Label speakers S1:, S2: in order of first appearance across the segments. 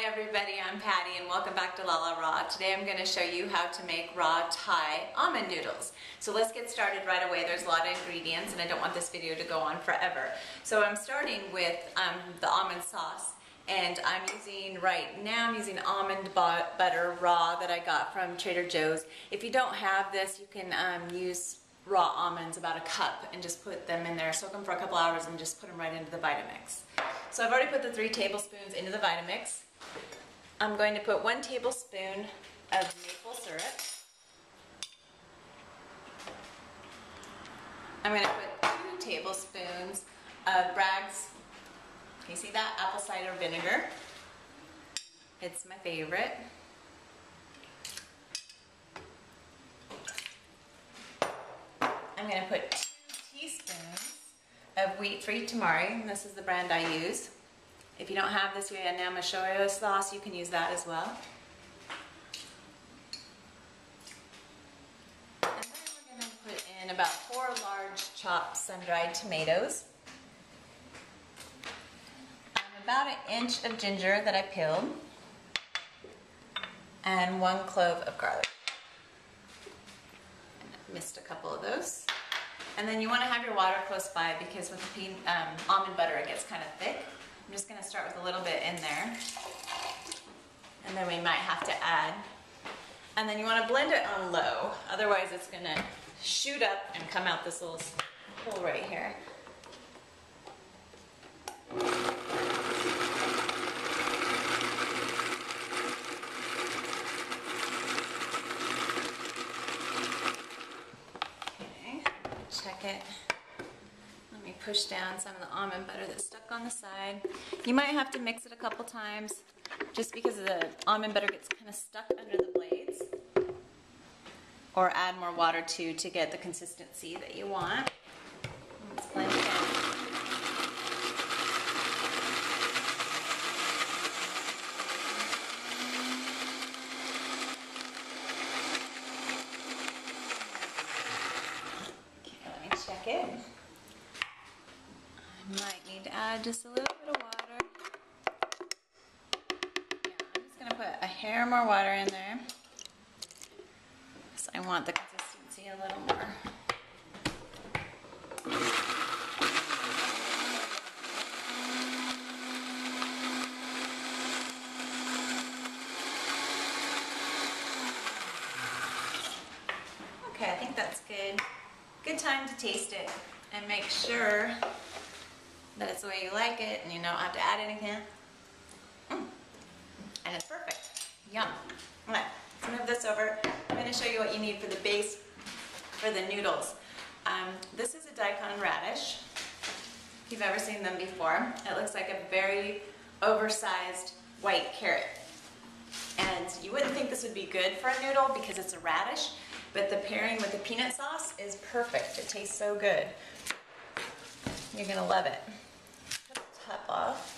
S1: Hi everybody, I'm Patty and welcome back to Lalaraw. Today I'm going to show you how to make raw Thai almond noodles. So let's get started right away. There's a lot of ingredients and I don't want this video to go on forever. So I'm starting with the almond sauce, and I'm using almond butter raw that I got from Trader Joe's. If you don't have this, you can use raw almonds, about a cup, and just put them in there, soak them for a couple hours, and just put them right into the Vitamix. So I've already put the 3 tablespoons into the Vitamix. I'm going to put 1 tablespoon of maple syrup. I'm going to put 2 tablespoons of Bragg's, can you see that? Apple cider vinegar. It's my favorite. I'm going to put 2 teaspoons of wheat-free tamari, and this is the brand I use. If you don't have this Vietnam shoyu sauce, you can use that as well. And then we're going to put in about 4 large chopped sun-dried tomatoes. About 1 inch of ginger that I peeled, and 1 clove of garlic. I missed a couple of those. And then you want to have your water close by, because with the almond butter it gets kind of thick. I'm just going to start with a little bit in there, and then we might have to add. And then you want to blend it on low, otherwise it's going to shoot up and come out this little hole right here. Okay, check it. Let me push down some of the almond butter that's stuck on the side. You might have to mix it a couple times, just because the almond butter gets kind of stuck under the blades. Or add more water too to get the consistency that you want. Let's blend it in. Okay, let me check it. I might need to add just a little bit of water. Yeah, I'm just going to put a hair more water in there, because I want the consistency a little more. Okay, I think that's good. Good time to taste it and make sure that it's the way you like it and you don't have to add anything. And it's perfect. Yum. Alright, let's move this over. I'm going to show you what you need for the base for the noodles. This is a daikon radish. If you've ever seen them before, it looks like a very oversized white carrot. And you wouldn't think this would be good for a noodle because it's a radish, but the pairing with the peanut sauce is perfect. It tastes so good. You're going to love it. Cut the top off.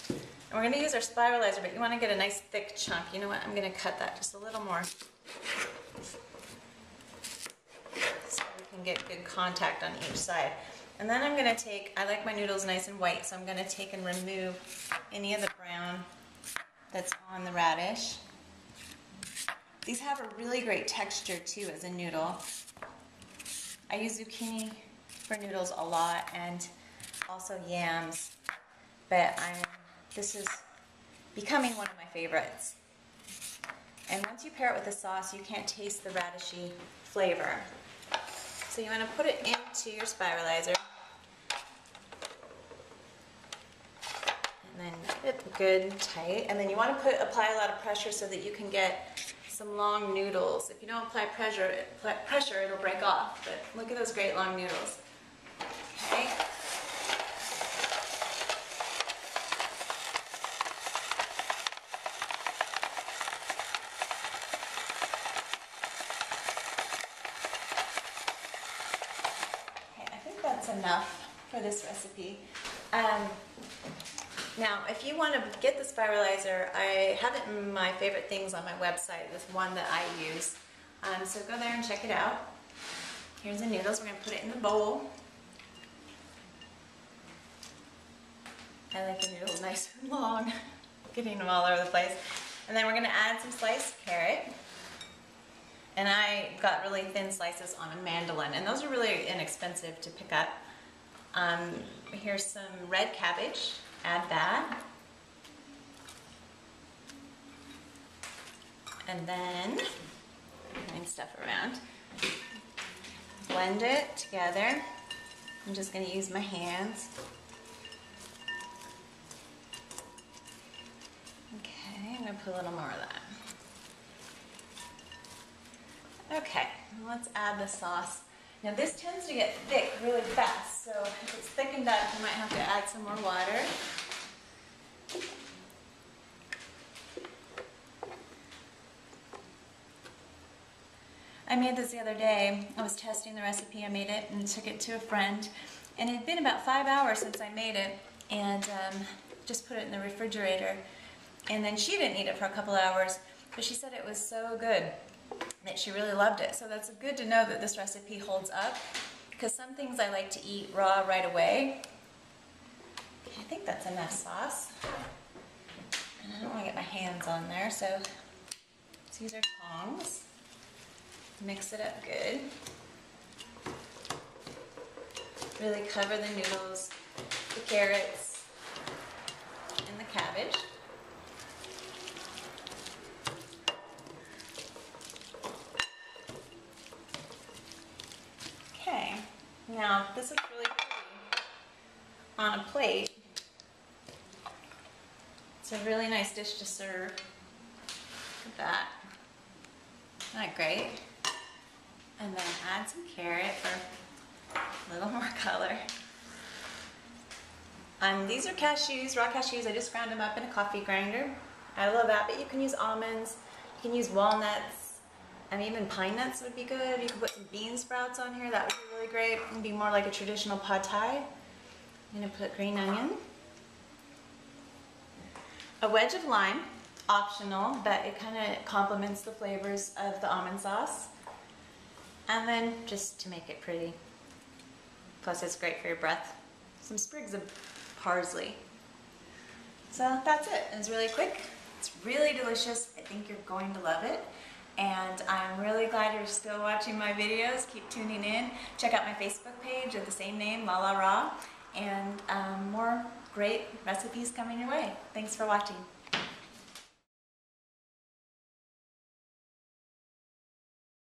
S1: And we're going to use our spiralizer, but you want to get a nice thick chunk. You know what? I'm going to cut that just a little more, so we can get good contact on each side. And then I'm going to take, I like my noodles nice and white, so I'm going to take and remove any of the brown that's on the radish. These have a really great texture too as a noodle. I use zucchini for noodles a lot, and also yams, but this is becoming one of my favorites. And once you pair it with the sauce, you can't taste the radishy flavor. So you want to put it into your spiralizer, and then get it good and tight. And then you want to apply a lot of pressure so that you can get some long noodles. If you don't apply pressure, it'll break off. But look at those great long noodles. Okay. I think that's enough for this recipe. Now, if you want to get the spiralizer, I have it in my favorite things on my website. This one that I use. So go there and check it out. Here's the noodles. We're going to put it in the bowl. I like the noodles nice and long. getting them all over the place. And then we're gonna add some sliced carrot. And I got really thin slices on a mandolin, and those are really inexpensive to pick up. Here's some red cabbage, add that. And then, moving stuff around, blend it together. I'm just going to use my hands. Okay, I'm going to put a little more of that. Okay, let's add the sauce. Now this tends to get thick really fast, so if it's thickened up, you might have to add some more water. I made this the other day. I was testing the recipe. I made it and took it to a friend. And it had been about 5 hours since I made it, and just put it in the refrigerator. And then she didn't eat it for a couple hours, but she said it was so good that she really loved it. So that's good to know that this recipe holds up, because some things I like to eat raw right away. I think that's enough sauce. And I don't want to get my hands on there, so let's use our tongs. Mix it up good. Really cover the noodles, the carrots, and the cabbage. Okay, now this is really pretty on a plate. It's a really nice dish to serve. Look at that. Isn't that great? And then add some carrot for a little more color. These are cashews, raw cashews. I just ground them up in a coffee grinder. I love that, but you can use almonds, you can use walnuts, and even pine nuts would be good. You could put some bean sprouts on here. That would be really great. It would be more like a traditional pad thai. I'm gonna put green onion. A wedge of lime, optional, but it kind of complements the flavors of the almond sauce. And then, just to make it pretty, plus it's great for your breath, some sprigs of parsley. So that's it. It's really quick. It's really delicious. I think you're going to love it. And I'm really glad you're still watching my videos. Keep tuning in. Check out my Facebook page of the same name, Lalaraw, and more great recipes coming your way. Thanks for watching.